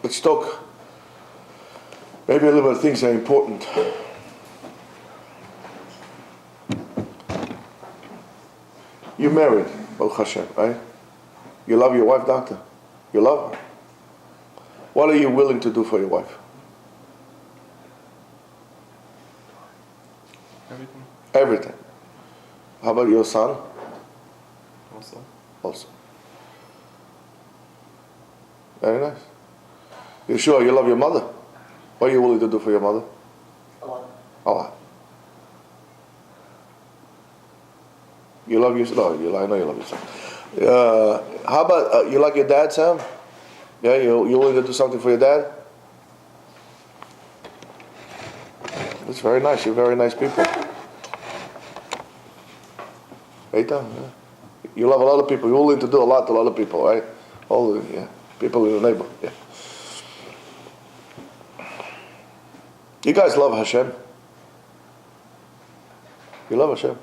Let's talk maybe a little bit of things that are important. You're married, Baruch Hashem, right? You love your wife, doctor? You love her? What are you willing to do for your wife? Everything. Everything. How about your son? Also. Very nice. You sure you love your mother? What are you willing to do for your mother? A lot. A lot. You love your son? No, I know you love your son. How about you like your dad, Sam? Yeah, you willing to do something for your dad? That's very nice. You're very nice people. Eita, yeah. You love a lot of people. You're willing to do a lot to a lot of people, right? All people in the neighborhood. Yeah. You guys love Hashem. You love Hashem.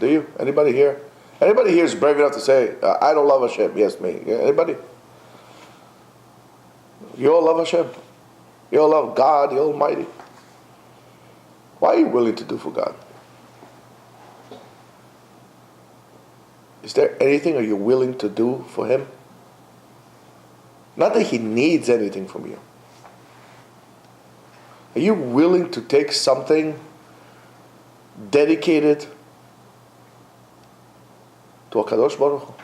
Do you? Anybody here? Anybody here is brave enough to say, I don't love Hashem? Yes, me. Yeah, anybody? You all love Hashem. You all love God, the Almighty. What are you willing to do for God? Is there anything are you willing to do for Him? Not that He needs anything from you. Are you willing to take something dedicated to HaKadosh Baruch Hu?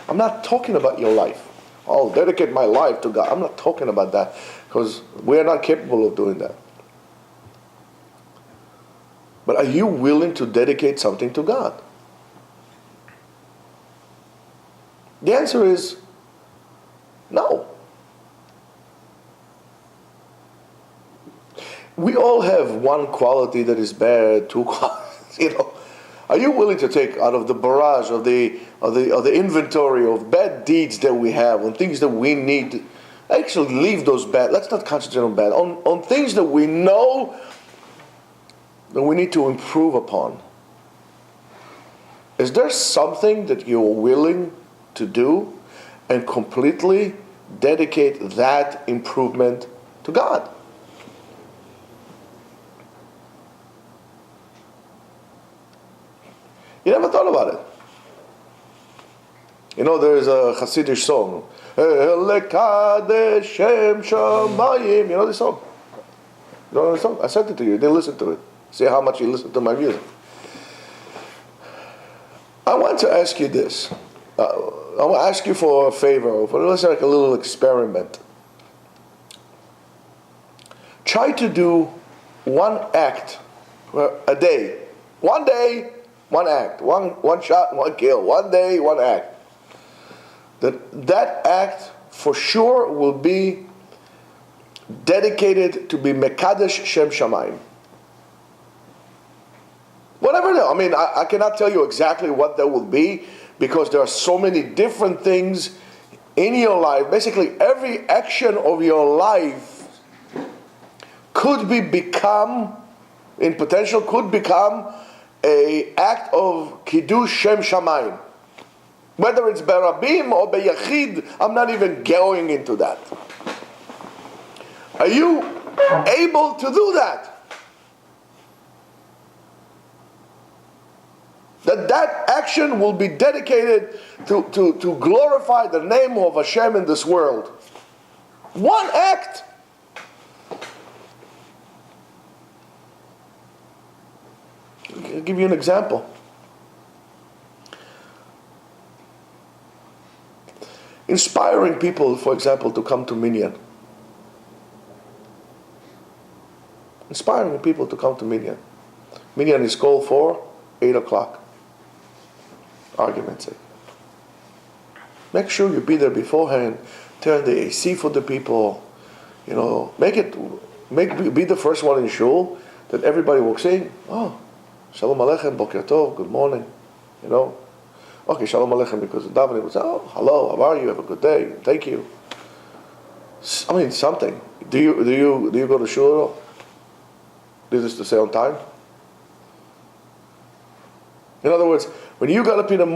I'm not talking about your life. I'll dedicate my life to God. I'm not talking about that, because we are not capable of doing that. But are you willing to dedicate something to God? The answer is no. We all have one quality that is bad, two qualities, Are you willing to take out of the barrage of the inventory of bad deeds that we have, on things that we need to actually leave those bad? Let's not concentrate on bad. On things that we know that we need to improve upon. Is there something that you're willing to do and completely dedicate that improvement to God? You never thought about it. There's a Hasidic song. You know this song? You don't know the song? I sent it to you. You didn't listen to it. See how much you listen to my music. I want to ask you this. I want to ask you for a favor, let's like a little experiment. Try to do one act a day. One day, one act. One shot, one kill. One day, one act. That act for sure will be dedicated to be Mekadesh Shem Shamayim. Whatever that, I cannot tell you exactly what that will be, because there are so many different things in your life. Basically, every action of your life could become a act of Kiddush Shem Shamayim. Whether it's Berabim or Beyachid, I'm not even going into that. Are you able to do that? That action will be dedicated to glorify the name of Hashem in this world. One act. I'll give you an example. Inspiring people, for example, to come to Minyan. Inspiring people to come to Minyan. Minyan is called for 8 o'clock. Argument's sake. Make sure you be there beforehand. Turn the AC for the people. Be the first one in shul that everybody walks in. Oh, Shalom Aleichem, Boker Tov, good morning. Okay, Shalom Aleichem, because the davening was, oh, hello, how are you? Have a good day. Thank you. Something. Do you go to shul at all? Do this to stay on time? In other words, when you get up in the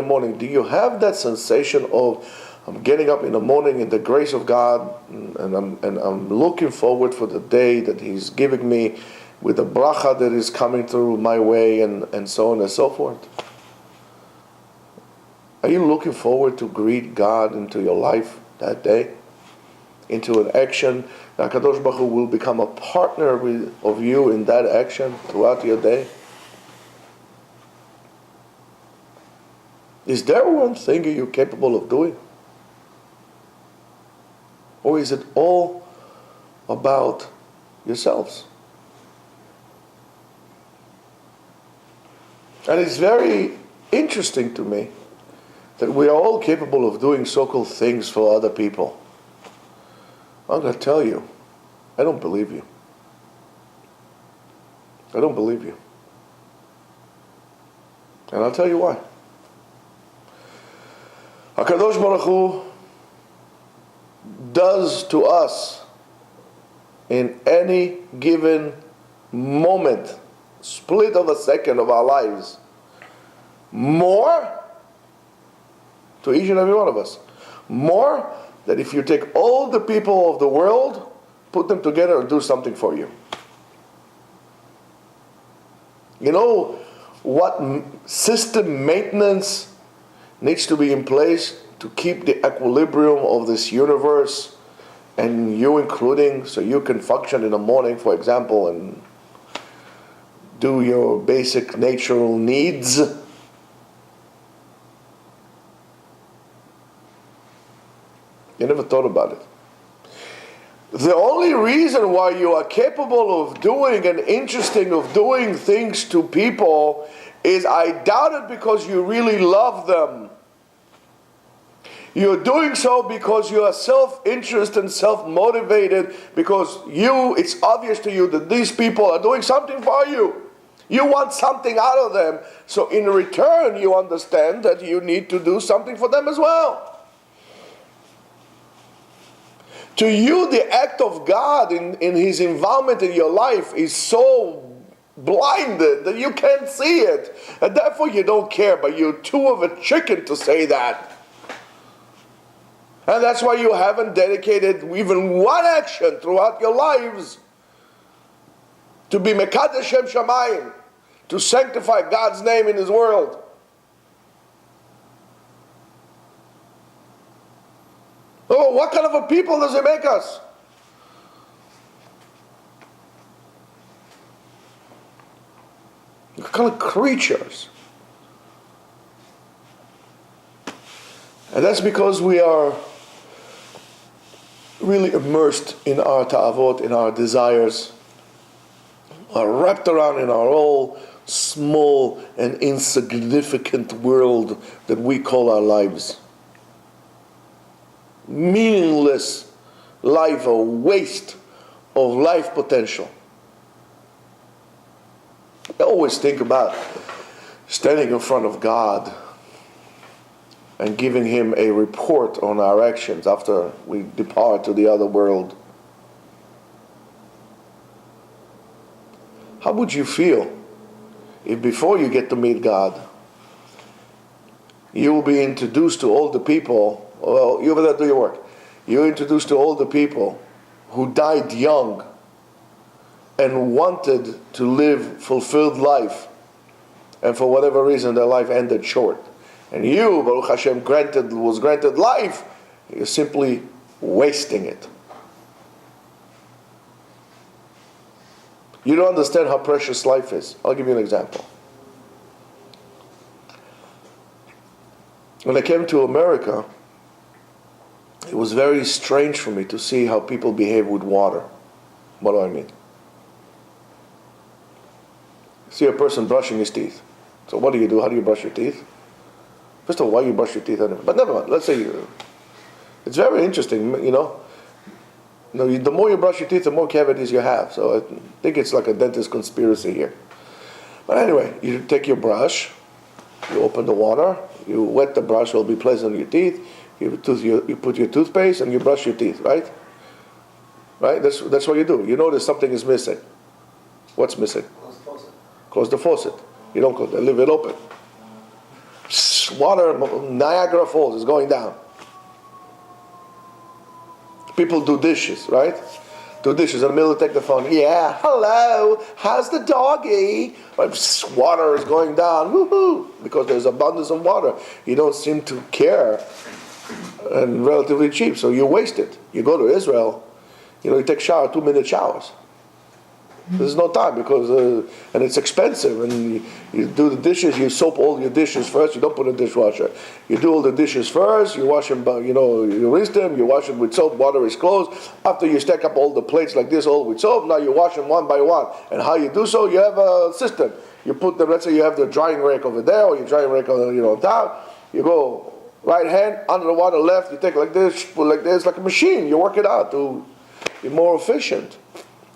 morning, do you have that sensation of, I'm getting up in the morning in the grace of God, and I'm looking forward for the day that He's giving me, with the bracha that is coming through my way, and so on and so forth? Are you looking forward to greet God into your life that day? Into an action that HaKadosh Baruch Hu will become a partner of you in that action throughout your day? Is there one thing you're capable of doing? Or is it all about yourselves? And it's very interesting to me that we are all capable of doing so-called things for other people. I'm going to tell you, I don't believe you. I don't believe you. And I'll tell you why. HaKadosh Baruch Hu does to us in any given moment, split of a second of our lives, more to each and every one of us. More than if you take all the people of the world, put them together and do something for you. You know what system maintenance needs to be in place to keep the equilibrium of this universe, and you including, so you can function in the morning, for example, and do your basic natural needs? You never thought about it. The only reason why you are capable of doing and interesting of doing things to people is, I doubt it, because you really love them. You're doing so because you are self-interested and self-motivated, because it's obvious to you that these people are doing something for you. You want something out of them. So in return, you understand that you need to do something for them as well. To you, the act of God in His involvement in your life is so blinded that you can't see it. And therefore you don't care, but you're too of a chicken to say that. And that's why you haven't dedicated even one action throughout your lives to be Mekadesh Shem Shamayim, to sanctify God's name in His world. Oh, what kind of a people does He make us? What kind of creatures? And that's because we are really immersed in our ta'avot, in our desires, are wrapped around in our whole small and insignificant world that we call our lives. Meaningless life, a waste of life potential. I always think about standing in front of God and giving Him a report on our actions after we depart to the other world. How would you feel if before you get to meet God, you will be introduced to all the people, well, you over there do your work, you're introduced to all the people who died young and wanted to live fulfilled life, and for whatever reason their life ended short. And you, Baruch Hashem, was granted life, you're simply wasting it. You don't understand how precious life is. I'll give you an example. When I came to America, it was very strange for me to see how people behave with water. What do I mean? See a person brushing his teeth. So what do you do? How do you brush your teeth? First of all, why you brush your teeth? But never mind. Let's say it's very interesting, you know. The more you brush your teeth, the more cavities you have. So I think it's like a dentist conspiracy here. But anyway, you take your brush, you open the water, you wet the brush, it'll be pleasant on your teeth. You put your toothpaste and you brush your teeth, right? Right? That's what you do. You notice something is missing. What's missing? Close the faucet. Close the faucet. You don't cook, they leave it open. Water, Niagara Falls is going down. People do dishes, right? Do dishes in the middle, take the phone. Yeah, hello, how's the doggy? Water is going down, woohoo! Because there's abundance of water. You don't seem to care, and relatively cheap, so you waste it. You go to Israel, you take shower, 2-minute showers. There's no time because, and it's expensive, and you do the dishes, you soap all your dishes first, you don't put in the dishwasher. You do all the dishes first, you wash them, you rinse them, you wash them with soap, water is closed. After you stack up all the plates like this, all with soap, now you wash them one by one. And how you do so, you have a system. You put them, let's say you have the drying rake over there, or your drying rake on top, you go right hand, under the water, left, you take like this, put like this, like a machine, you work it out to be more efficient.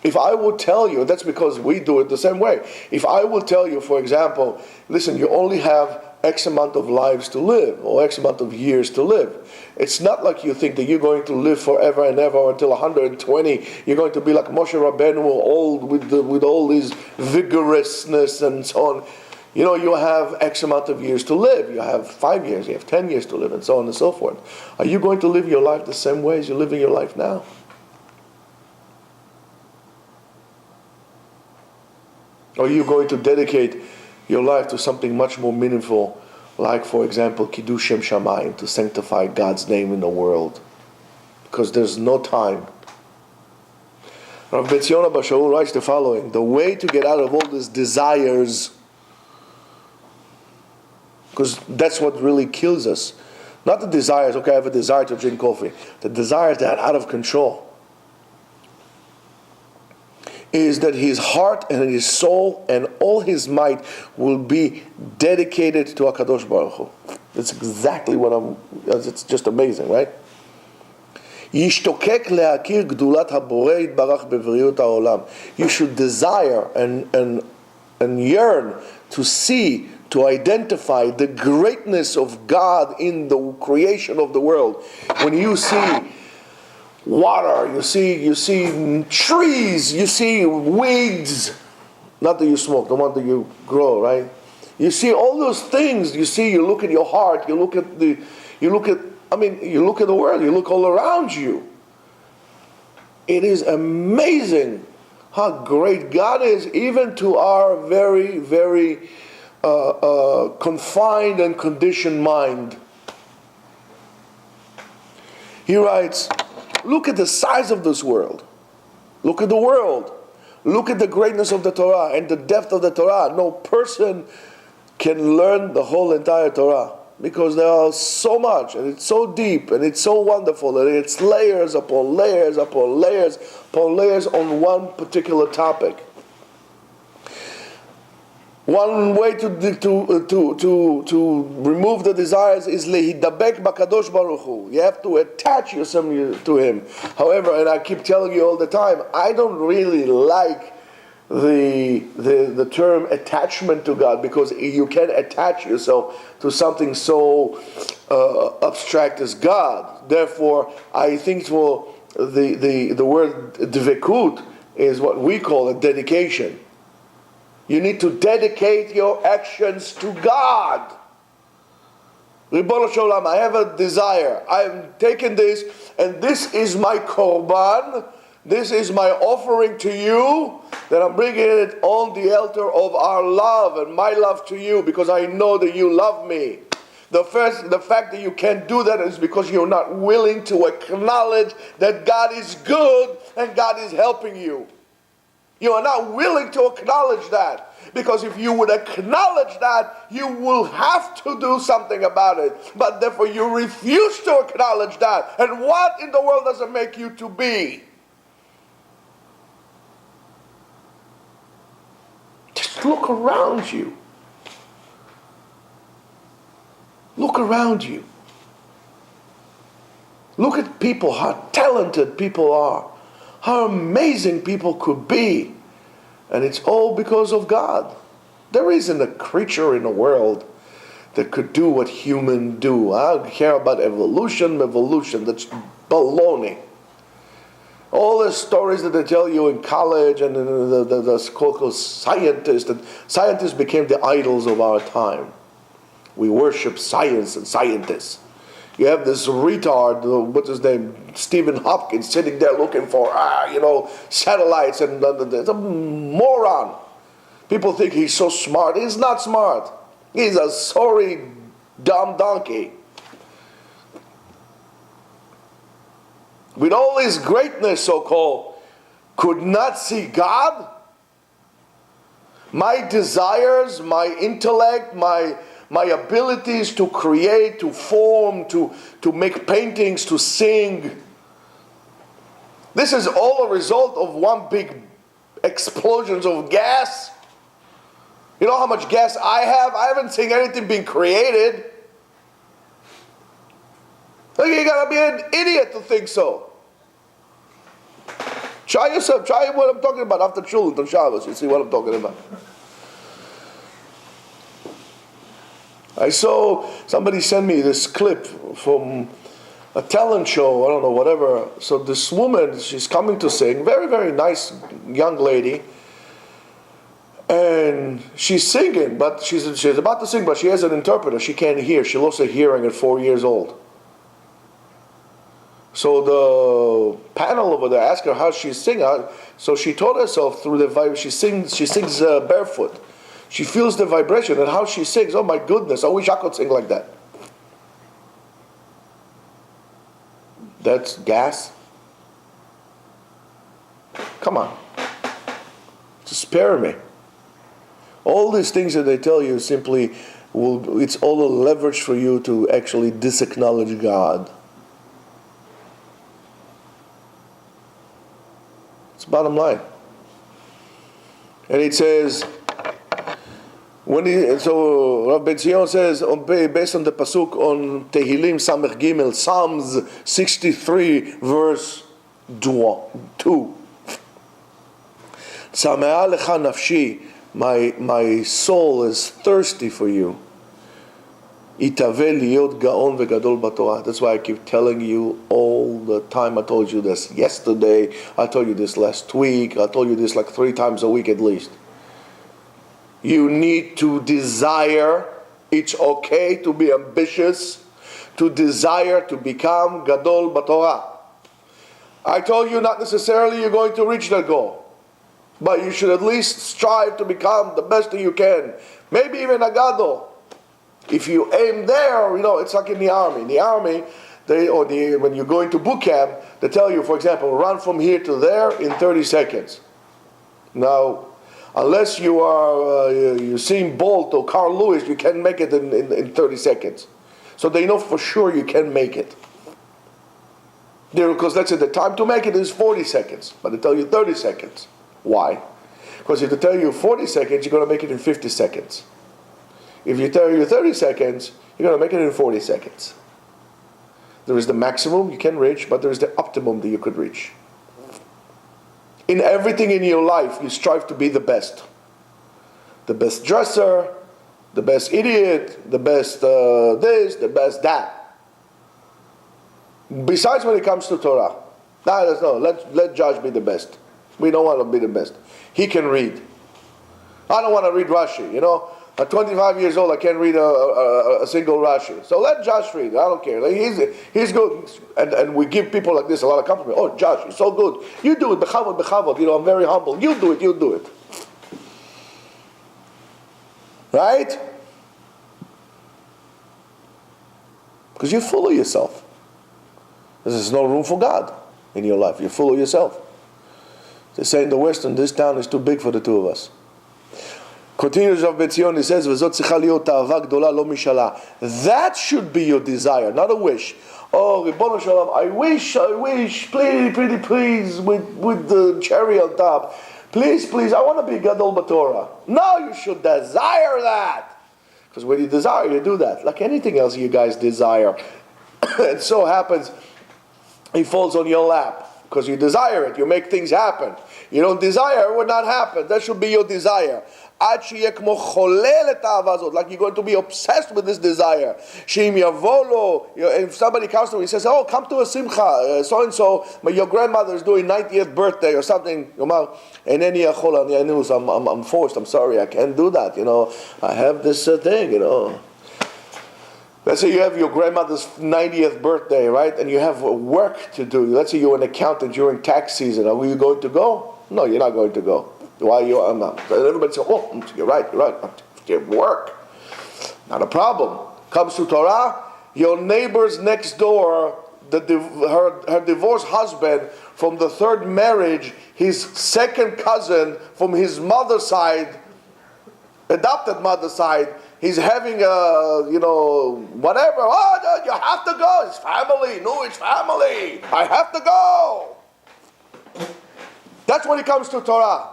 If I would tell you, that's because we do it the same way. If I would tell you, for example, listen, you only have X amount of lives to live, or X amount of years to live. It's not like you think that you're going to live forever and ever until 120. You're going to be like Moshe Rabbeinu, old with all this vigorousness and so on. You have X amount of years to live. You have 5 years, you have 10 years to live, and so on and so forth. Are you going to live your life the same way as you're living your life now? Or are you going to dedicate your life to something much more meaningful, like, for example, Kiddush Shem Shamayim, to sanctify God's name in the world? Because there's no time. Rav Etzion Abba Shaul writes the following: the way to get out of all these desires, because that's what really kills us. Not the desires, okay, I have a desire to drink coffee. The desires that are out of control is that his heart and his soul and all his might will be dedicated to HaKadosh Baruch Hu. That's exactly it's just amazing, right? ישתוקק להכיר גדולת הבורא יתברך בבריאות העולם. You should desire and yearn to see, to identify the greatness of God in the creation of the world. When you see water, you see trees, you see weeds, not that you smoke, the one that you grow, right? You see all those things. You look at your heart, you look at the world, you look all around you. It is amazing how great God is, even to our very, very confined and conditioned mind. He writes, look at the size of this world. Look at the world. Look at the greatness of the Torah and the depth of the Torah. No person can learn the whole entire Torah, because there are so much, and it's so deep, and it's so wonderful, and it's layers upon layers upon layers upon layers on one particular topic. One way to remove the desires is lehidabek bakadosh baruch hu. You have to attach yourself to Him. However, and I keep telling you all the time, I don't really like the term attachment to God, because you can attach yourself to something so abstract as God. Therefore, I think for the word dvekut is what we call a dedication. You need to dedicate your actions to God. Ribono Shalom, I have a desire. I'm taking this, and this is my korban. This is my offering to you, that I'm bringing it on the altar of our love and my love to you, because I know that you love me. The fact that you can't do that is because you're not willing to acknowledge that God is good and God is helping you. You are not willing to acknowledge that, because if you would acknowledge that, you will have to do something about it. But therefore you refuse to acknowledge that. And what in the world does it make you to be? Just look around you. Look around you. Look at people, how talented people are, how amazing people could be. And it's all because of God. There isn't a creature in the world that could do what humans do. I don't care about evolution, that's baloney. All the stories that they tell you in college and the so-called scientists, and scientists became the idols of our time. We worship science and scientists. You have this retard, what's his name, Stephen Hopkins, sitting there looking for, satellites, and it's a moron. People think he's so smart. He's not smart. He's a sorry, dumb donkey. With all his greatness, so-called, could not see God? My desires, my intellect, my abilities to create, to form, to make paintings, to sing. This is all a result of one big explosion of gas. You know how much gas I have? I haven't seen anything being created. You gotta be an idiot to think so. Try yourself. Try what I'm talking about after Shul on Shabbos. You see what I'm talking about. I saw somebody send me this clip from a talent show, I don't know, whatever. So this woman, she's coming to sing, very, very nice young lady, and she's singing, but she's about to sing, but she has an interpreter. She can't hear. She lost her hearing at 4 years old. So the panel over there asked her how she's singing. So she told herself through the vibe, she sings barefoot. She feels the vibration and how she sings. Oh my goodness, I wish I could sing like that. That's gas? Come on. Just spare me. All these things that they tell you simply, it's all a leverage for you to actually disacknowledge God. It's bottom line. And it says, so Rav Etzion says, based on the pasuk on Tehillim Samech Gimel, Psalms 63 verse 2. Samea lecha nafshi, my soul is thirsty for you. Itave liot gaon vegadol b'Torah. That's why I keep telling you all the time. I told you this yesterday. I told you this last week. I told you this like 3 times a week at least. You need to desire. It's okay to be ambitious, to desire to become gadol b'Torah. I told you not necessarily you're going to reach that goal, but you should at least strive to become the best that you can. Maybe even a gadol. If you aim there, it's like in the army. In the army, when you go into boot camp, they tell you, for example, run from here to there in 30 seconds. Now, unless you are Usain Bolt or Carl Lewis, you can't make it in 30 seconds. So they know for sure you can make it. Because let's say the time to make it is 40 seconds, but they tell you 30 seconds. Why? Because if they tell you 40 seconds, you're going to make it in 50 seconds. If you tell you 30 seconds, you're going to make it in 40 seconds. There is the maximum you can reach, but there is the optimum that you could reach. In everything in your life, you strive to be the best. The best dresser, the best idiot, the best this, the best that. Besides when it comes to Torah. Let Josh be the best. We don't want to be the best. He can read. I don't want to read Rashi, At 25 years old, I can't read a single Rashi. So let Josh read. I don't care. He's good. And we give people like this a lot of compliment. Oh, Josh, you're so good. You do it. Bechavod, bechavod. I'm very humble. You do it. Right? Because you're full of yourself. There's no room for God in your life. You're full of yourself. They say in the Western, this town is too big for the two of us. Continues Rav Etzion, he says, that should be your desire, not a wish. Oh, Ribono Shel Olam, I wish, please, with the cherry on top. Please, I want to be Gadol B'Torah. No, you should desire that. Because when you desire, you do that. Like anything else you guys desire. It so happens, it falls on your lap. Because you desire it, you make things happen. You don't desire, it would not happen. That should be your desire. עד שיהיה כמו חולל את האהבה הזאת, like you're going to be obsessed with this desire. שאם יבוא לו, if somebody comes to me, he says, oh, come to a simcha, so and so, your grandmother is doing 90th birthday or something, יאמר, אינני יכול, I'm forced, I'm sorry, I can't do that, I have this thing, Let's say you have your grandmother's 90th birthday, right? And you have work to do. Let's say you're an accountant during tax season. Are you going to go? No, you're not going to go. Why you are not? And everybody says, oh, you're right. Work. Not a problem. Comes to Torah, your neighbors next door, her divorced husband from the third marriage, his second cousin from his mother's side, adopted mother's side, he's having whatever. Oh, you have to go. It's family. No, it's family. I have to go. That's when it comes to Torah.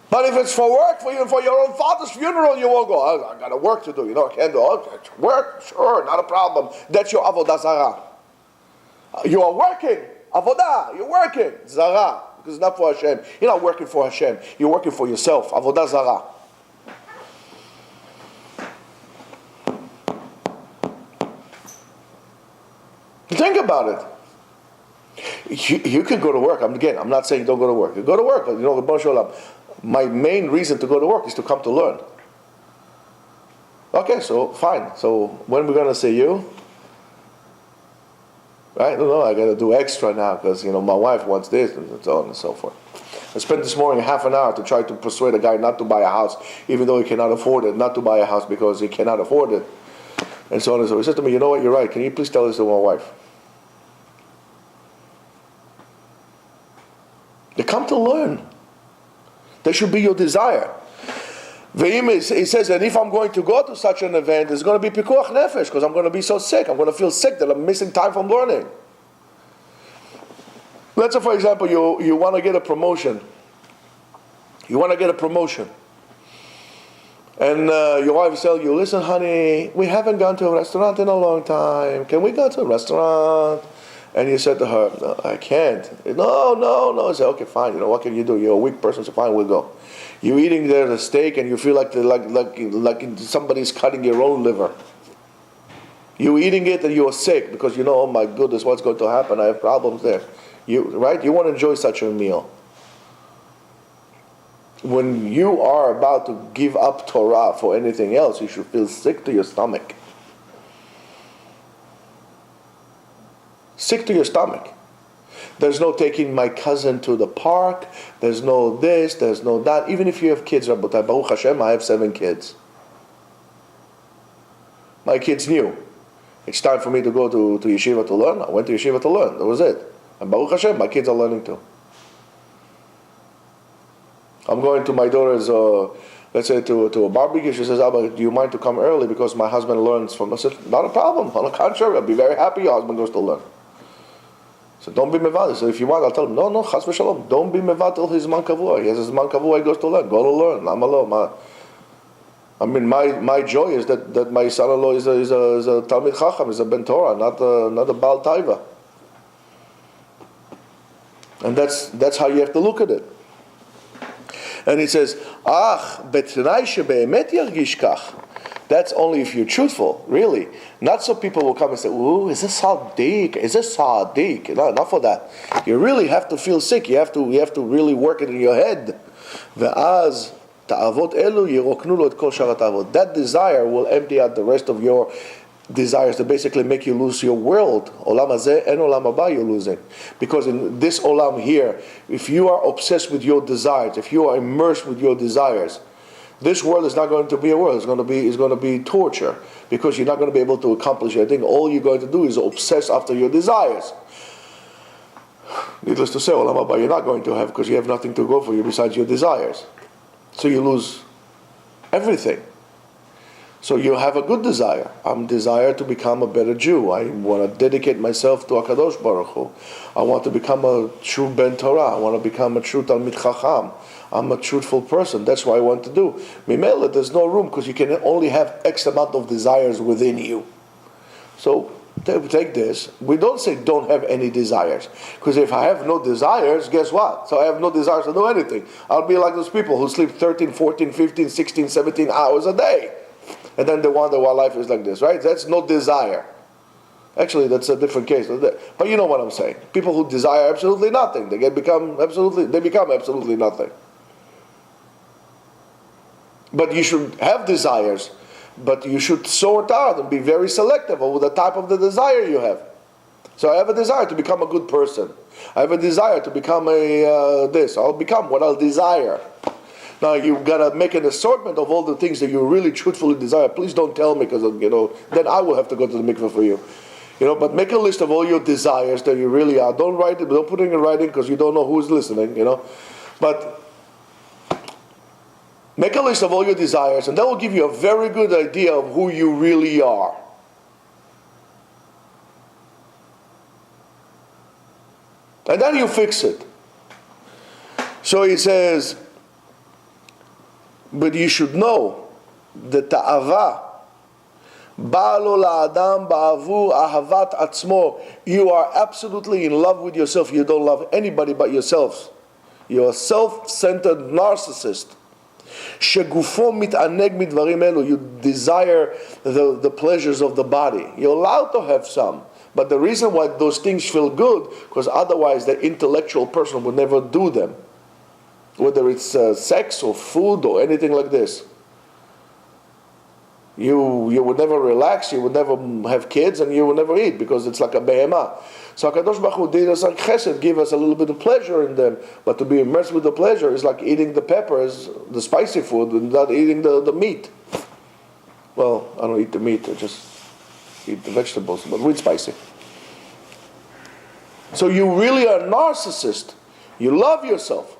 But if it's for work, for your own father's funeral, you won't go. I got a work to do. I can't do it. Work, sure, not a problem. That's your avodah zarah. You are working. Avodah, you're working. Zarah. Because it's not for Hashem. You're not working for Hashem. You're working for yourself. Avodah zarah. Think about it. You can go to work. I'm not saying don't go to work. You go to work, but Rebbeinu Shalom, my main reason to go to work is to come to learn. Okay, so fine. So when we're going to see you? Right? No, I got to do extra now because my wife wants this and so on and so forth. I spent this morning half an hour to try to persuade a guy not to buy a house, even though he cannot afford it. Not to buy a house because he cannot afford it, and so on and so forth. He said to me, "You know what? You're right. Can you please tell this to my wife?" They come to learn. That should be your desire. He says, and if I'm going to go to such an event, it's going to be pikuach nefesh, because I'm going to be so sick. I'm going to feel sick that I'm missing time from learning. Let's say, for example, you want to get a promotion. You want to get a promotion. And your wife tells you, listen, honey, we haven't gone to a restaurant in a long time. Can we go to a restaurant? And you said to her, no, I can't. No. I said, okay, fine. What can you do? You're a weak person, so fine, we'll go. You're eating there the steak and you feel like somebody's cutting your own liver. You're eating it and you're sick because oh my goodness, what's going to happen? I have problems there. You want to enjoy such a meal. When you are about to give up Torah for anything else, you should feel sick to your stomach. Sick to your stomach. There's no taking my cousin to the park. There's no this, there's no that. Even if you have kids, Rabotai, Baruch Hashem, I have 7 kids. My kids knew. It's time for me to go to Yeshiva to learn. I went to Yeshiva to learn. That was it. And Baruch Hashem, my kids are learning too. I'm going to my daughter's, let's say, to a barbecue. She says, Abba, do you mind to come early because my husband learns from us? I said, not a problem. On the contrary, I'll be very happy your husband goes to learn. So don't be mevatel. So if you want, I'll tell him, no, chas v'shalom. Don't be mevatel his man kavua. He has his man kavua, he goes to learn. Go to learn. My joy is that my son-in-law is a Talmid Chacham, is a Ben Torah, not a Baal Taiva. And that's how you have to look at it. And he says, betnai shebe'emet yargish kach. That's only if you're truthful, really. Not so people will come and say, ooh, is this Sadiq? Is this Sadiq? No, not for that. You really have to feel sick. You have to really work it in your head. Ve'az ta'avot elu yiroknu lo et kol sharat ta'avot. That desire will empty out the rest of your desires to basically make you lose your world. Olam hazeh and olam haba you're losing. Because in this olam here, if you are obsessed with your desires, if you are immersed with your desires, this world is not going to be a world. It's going to be torture because you're not going to be able to accomplish anything. All you're going to do is obsess after your desires. Needless to say, olam haba you're not going to have because you have nothing to go for you besides your desires. So you lose everything. So you have a good desire. I'm desire to become a better Jew. I want to dedicate myself to HaKadosh Baruch Hu. I want to become a true Ben Torah. I want to become a true Talmid Chacham. I'm a truthful person. That's what I want to do. Mimela, there's no room because you can only have X amount of desires within you. So take this. We don't say don't have any desires. Because if I have no desires, guess what? So I have no desires to do anything. I'll be like those people who sleep 13, 14, 15, 16, 17 hours a day. And then they wonder why life is like this, right? That's no desire. Actually, that's a different case. But you know what I'm saying. People who desire absolutely nothing, they become absolutely nothing. But you should have desires, but you should sort out and be very selective over the type of the desire you have. So I have a desire to become a good person. I have a desire to become this. I'll become what I'll desire. Now you've got to make an assortment of all the things that you really truthfully desire. Please don't tell me, because then I will have to go to the mikveh for you. But make a list of all your desires that you really are. Don't write it. Don't put it in writing, because you don't know who's listening. But make a list of all your desires, and that will give you a very good idea of who you really are. And then you fix it. So he says, but you should know that ta'ava ba'alo la'adam ba'avu ahavat atzmo. You are absolutely in love with yourself. You don't love anybody but yourself. You're a self-centered narcissist. Shegufo mit'aneg midvarim elu. You desire the pleasures of the body. You're allowed to have some. But the reason why those things feel good, because otherwise the intellectual person would never do them. Whether it's sex or food or anything like this. You would never relax, you would never have kids, and you would never eat, because it's like a behemah. So HaKadosh Baruch Hu did us like chesed, give us a little bit of pleasure in them, but to be immersed with the pleasure is like eating the peppers, the spicy food, and not eating the meat. Well, I don't eat the meat, I just eat the vegetables, but with spicy. So you really are a narcissist. You love yourself.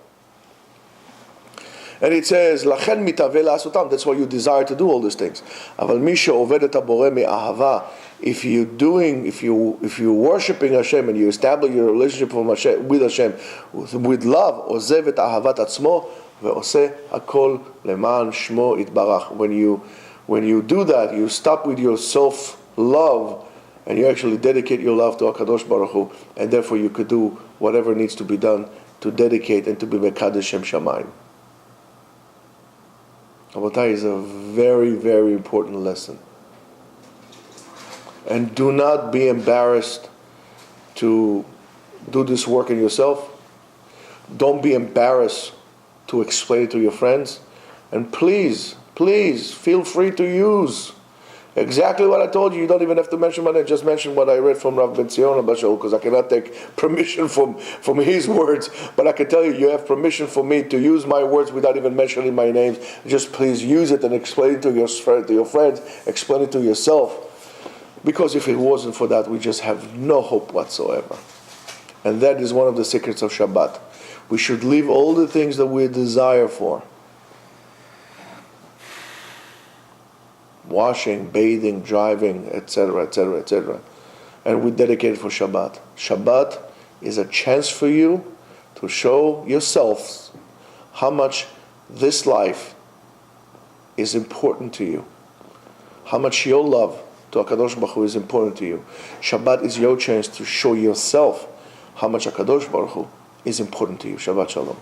And it says, "Lachen mitaveh la'asutam." That's why you desire to do all these things. Aval mi she'oved et haboreh me'ahava. If you're worshiping Hashem and you establish your relationship with Hashem with love, ozev et ahavat atzmo ve'oseh hakol leman shmo itbarach. When you do that, you stop with your self-love and you actually dedicate your love to HaKadosh Baruch Hu, and therefore you could do whatever needs to be done to dedicate and to be mekadesh Shem Shamayim. Rabotai is a very, very important lesson. And do not be embarrassed to do this work in yourself. Don't be embarrassed to explain it to your friends. And please, feel free to use exactly what I told you. You don't even have to mention my name. Just mention what I read from Rav Ben Zion Bashol, because I cannot take permission from his words. But I can tell you have permission for me to use my words without even mentioning my names. Just please use it and explain it to your friends. Explain it to yourself. Because if it wasn't for that, we just have no hope whatsoever. And that is one of the secrets of Shabbat. We should leave all the things that we desire for. Washing, bathing, driving, etc., etc., etc. And we dedicate it for Shabbat. Shabbat is a chance for you to show yourselves how much this life is important to you. How much your love to HaKadosh Baruch Hu is important to you. Shabbat is your chance to show yourself how much HaKadosh Baruch Hu is important to you. Shabbat Shalom.